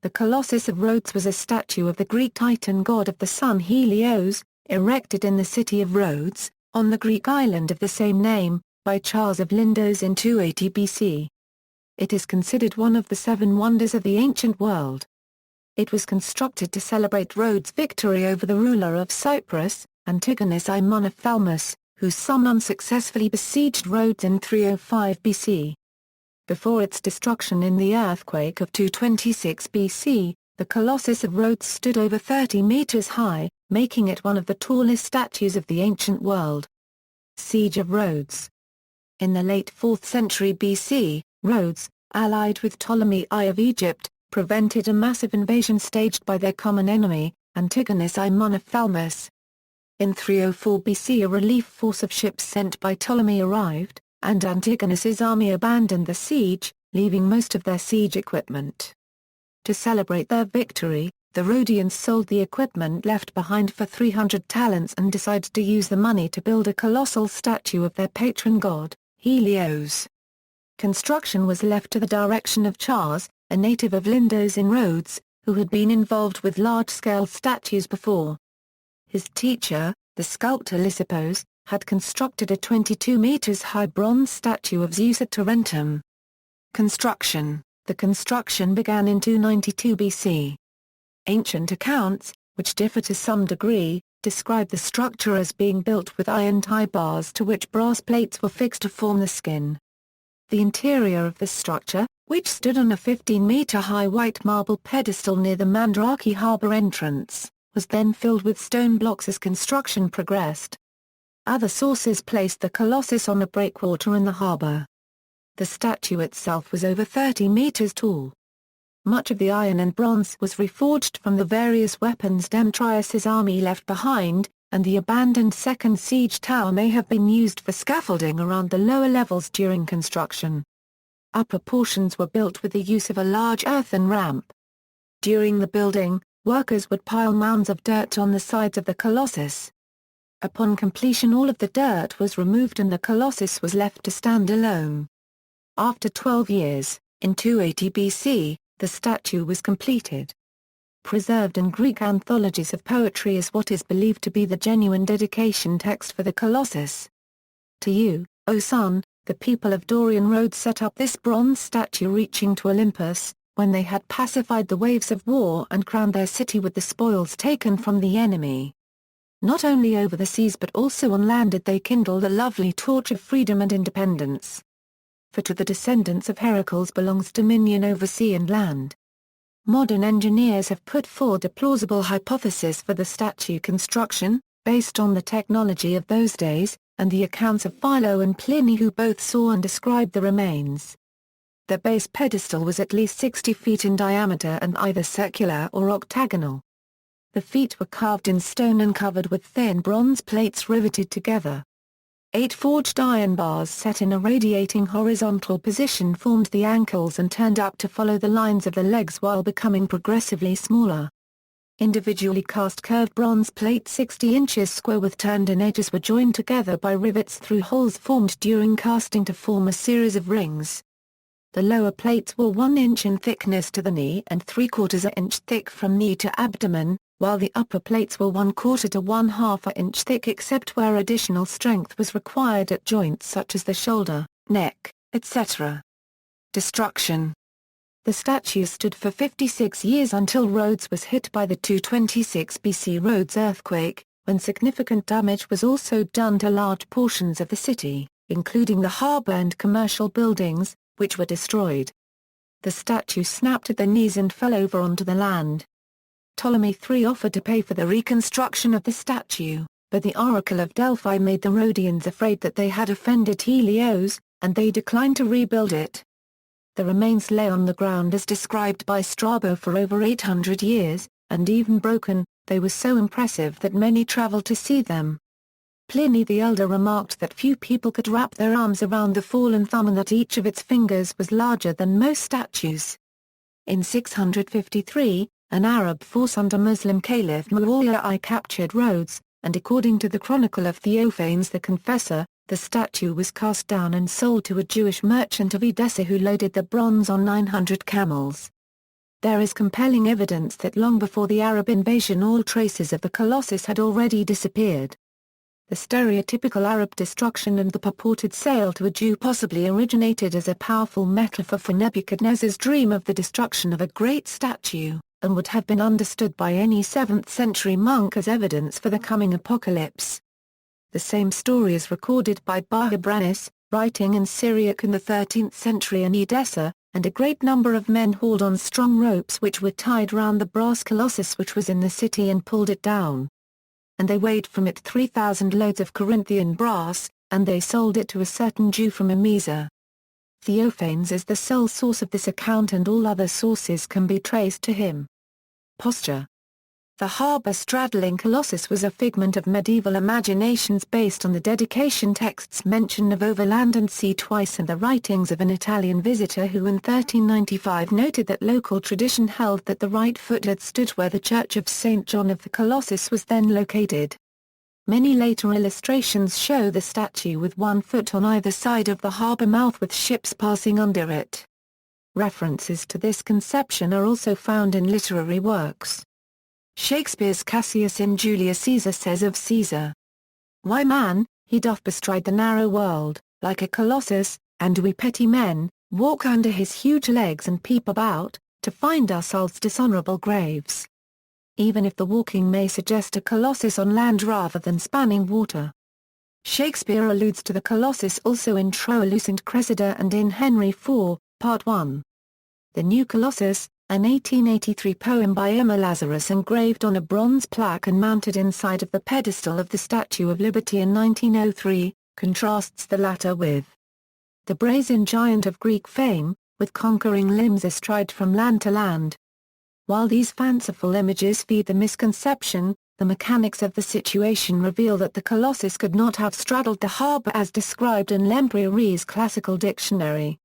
the Colossus of Rhodes was a statue of the Greek Titan god of the sun Helios, erected in the city of Rhodes, on the Greek island of the same name, by Chares of Lindos in 280 BC. It is considered one of the seven wonders of the ancient world. It was constructed to celebrate Rhodes' victory over the ruler of Cyprus, Antigonus I Monophthalmus, whose son unsuccessfully besieged Rhodes in 305 BC. Before its destruction in the earthquake of 226 BC, the Colossus of Rhodes stood over 30 meters high, making it one of the tallest statues of the ancient world. Siege of Rhodes. In the late 4th century BC, Rhodes, allied with Ptolemy I of Egypt, prevented a massive invasion staged by their common enemy, Antigonus I Monophthalmus. In 304 BC a relief force of ships sent by Ptolemy arrived, and Antigonus's army abandoned the siege, leaving most of their siege equipment. To celebrate their victory, the Rhodians sold the equipment left behind for 300 talents and decided to use the money to build a colossal statue of their patron god, Helios. Construction was left to the direction of Chares, a native of Lindos in Rhodes, who had been involved with large-scale statues before. His teacher, the sculptor Lysippos, had constructed a 22 meters high bronze statue of Zeus at Tarentum. Construction. The construction began in 292 BC. Ancient accounts, which differ to some degree, describe the structure as being built with iron tie bars to which brass plates were fixed to form the skin. The interior of the structure, which stood on a 15-meter-high white marble pedestal near the Mandrake harbor entrance, was then filled with stone blocks as construction progressed. Other sources placed the Colossus on a breakwater in the harbor. The statue itself was over 30 meters tall. Much of the iron and bronze was reforged from the various weapons Demetrius's army left behind, and the abandoned second siege tower may have been used for scaffolding around the lower levels during construction. Upper portions were built with the use of a large earthen ramp. During the building, workers would pile mounds of dirt on the sides of the Colossus. Upon completion all of the dirt was removed and the Colossus was left to stand alone. After 12 years, in 280 BC, the statue was completed. Preserved in Greek anthologies of poetry is what is believed to be the genuine dedication text for the Colossus. To you, O sun, the people of Dorian Rhodes set up this bronze statue reaching to Olympus, when they had pacified the waves of war and crowned their city with the spoils taken from the enemy. Not only over the seas but also on land did they kindle the lovely torch of freedom and independence. For to the descendants of Heracles belongs dominion over sea and land. Modern engineers have put forward a plausible hypothesis for the statue construction, based on the technology of those days, and the accounts of Philo and Pliny who both saw and described the remains. The base pedestal was at least 60 feet in diameter and either circular or octagonal. The feet were carved in stone and covered with thin bronze plates riveted together. 8 forged iron bars set in a radiating horizontal position formed the ankles and turned up to follow the lines of the legs while becoming progressively smaller. Individually cast curved bronze plates 60 inches square with turned-in edges were joined together by rivets through holes formed during casting to form a series of rings. The lower plates were 1 inch in thickness to the knee and 3/4 inch thick from knee to abdomen, while the upper plates were 1/4 to 1/2 inch thick except where additional strength was required at joints such as the shoulder, neck, etc. Destruction. The statue stood for 56 years until Rhodes was hit by the 226 BC Rhodes earthquake, when significant damage was also done to large portions of the city, including the harbour and commercial buildings, which were destroyed. The statue snapped at the knees and fell over onto the land. Ptolemy III offered to pay for the reconstruction of the statue, but the Oracle of Delphi made the Rhodians afraid that they had offended Helios, and they declined to rebuild it. The remains lay on the ground as described by Strabo for over 800 years, and even broken, they were so impressive that many traveled to see them. Pliny the Elder remarked that few people could wrap their arms around the fallen thumb and that each of its fingers was larger than most statues. In 653, an Arab force under Muslim Caliph Muawiyah I captured Rhodes, and according to the Chronicle of Theophanes the Confessor, the statue was cast down and sold to a Jewish merchant of Edessa who loaded the bronze on 900 camels. there is compelling evidence that long before the Arab invasion all traces of the Colossus had already disappeared. The stereotypical Arab destruction and the purported sale to a Jew possibly originated as a powerful metaphor for Nebuchadnezzar's dream of the destruction of a great statue, and would have been understood by any 7th-century monk as evidence for the coming apocalypse. The same story is recorded by Bahabranis, writing in Syriac in the 13th century in Edessa, and a great number of men hauled on strong ropes which were tied round the brass colossus which was in the city and pulled it down. And they weighed from it 3,000 loads of Corinthian brass, and they sold it to a certain Jew from Emesa. Theophanes is the sole source of this account and all other sources can be traced to him. Posture. The harbour-straddling Colossus was a figment of medieval imaginations based on the dedication texts mention of over land and sea twice and the writings of an Italian visitor who in 1395 noted that local tradition held that the right foot had stood where the Church of St. John of the Colossus was then located. Many later illustrations show the statue with one foot on either side of the harbour mouth with ships passing under it. References to this conception are also found in literary works. Shakespeare's Cassius in Julius Caesar says of Caesar, "Why man, he doth bestride the narrow world, like a colossus, and we petty men, walk under his huge legs and peep about, to find ourselves dishonourable graves." Even if the walking may suggest a colossus on land rather than spanning water. Shakespeare alludes to the Colossus also in Troilus and Cressida and in Henry IV, Part 1. The New Colossus, an 1883 poem by Emma Lazarus engraved on a bronze plaque and mounted inside of the pedestal of the Statue of Liberty in 1903, contrasts the latter with the brazen giant of Greek fame, with conquering limbs astride from land to land. While these fanciful images feed the misconception, the mechanics of the situation reveal that the Colossus could not have straddled the harbour as described in Lempriere's classical dictionary.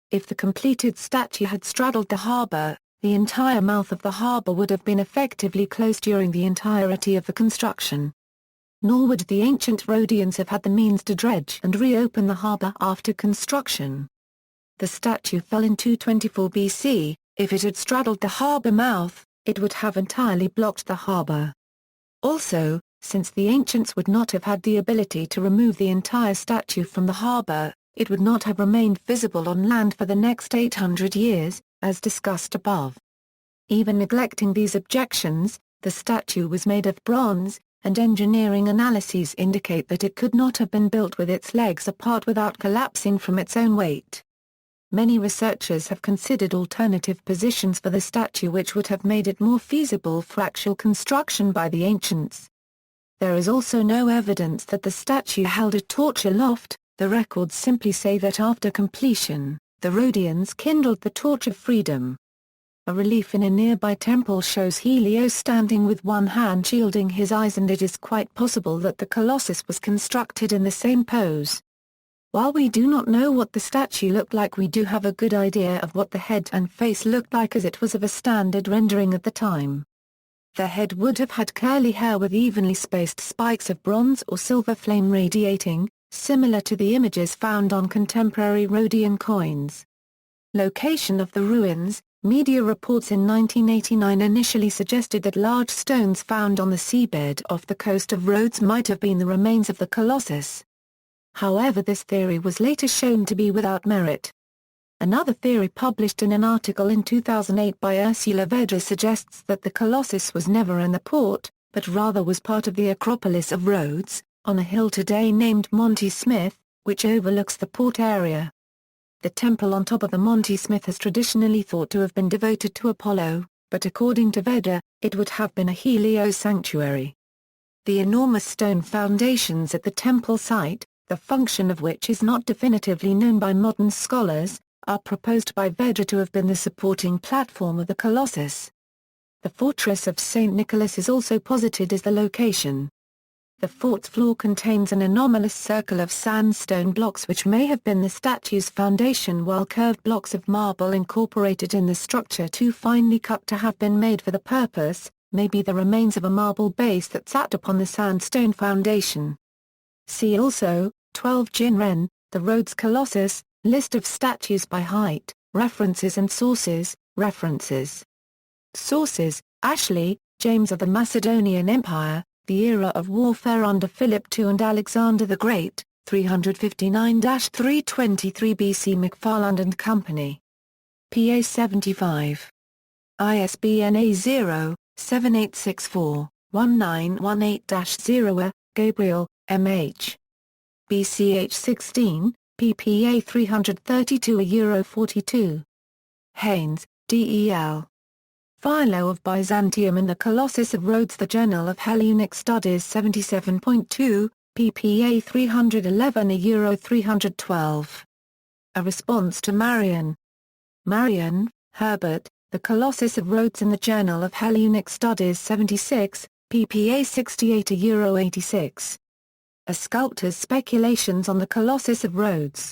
If the completed statue had straddled the harbour, the entire mouth of the harbour would have been effectively closed during the entirety of the construction. Nor would the ancient Rhodians have had the means to dredge and reopen the harbour after construction. The statue fell in 224 BC, if it had straddled the harbour mouth, it would have entirely blocked the harbour. Also, since the ancients would not have had the ability to remove the entire statue from the harbour, it would not have remained visible on land for the next 800 years, as discussed above. Even neglecting these objections, the statue was made of bronze, and engineering analyses indicate that it could not have been built with its legs apart without collapsing from its own weight. Many researchers have considered alternative positions for the statue which would have made it more feasible for actual construction by the ancients. There is also no evidence that the statue held a torch aloft. The records simply say that after completion, the Rhodians kindled the torch of freedom. A relief in a nearby temple shows Helios standing with one hand shielding his eyes, and it is quite possible that the Colossus was constructed in the same pose. While we do not know what the statue looked like, we do have a good idea of what the head and face looked like, as it was of a standard rendering at the time. The head would have had curly hair with evenly spaced spikes of bronze or silver flame radiating, similar to the images found on contemporary Rhodian coins. Location of the ruins. Media reports in 1989 initially suggested that large stones found on the seabed off the coast of Rhodes might have been the remains of the Colossus. However, this theory was later shown to be without merit. Another theory published in an article in 2008 by Ursula Vedra suggests that the Colossus was never in the port, but rather was part of the Acropolis of Rhodes, on a hill today named Monte Smith, which overlooks the port area. The temple on top of the Monte Smith is traditionally thought to have been devoted to Apollo, but according to Vedra, it would have been a Helios sanctuary. The enormous stone foundations at the temple site, the function of which is not definitively known by modern scholars, are proposed by Vedra to have been the supporting platform of the Colossus. The fortress of St. Nicholas is also posited as the location. The fort's floor contains an anomalous circle of sandstone blocks which may have been the statue's foundation, while curved blocks of marble incorporated in the structure too finely cut to have been made for the purpose, may be the remains of a marble base that sat upon the sandstone foundation. See also, 12 Jinren, the Rhodes Colossus, list of statues by height, references and sources, references. Sources: Ashley, James of the Macedonian Empire, the era of warfare under Philip II and Alexander the Great, 359-323 BC. McFarland and Company. PA 75. ISBN A0-7864-1918-0. Gabriel, M.H. BCH 16, ppA 332 42. Haynes, D.E.L. Philo of Byzantium and the Colossus of Rhodes. The Journal of Hellenic Studies 77.2, ppA 311 312. A Response to Marian. Marian, Herbert, The Colossus of Rhodes in the Journal of Hellenic Studies 76, ppA 68 86. A Sculptor's Speculations on the Colossus of Rhodes.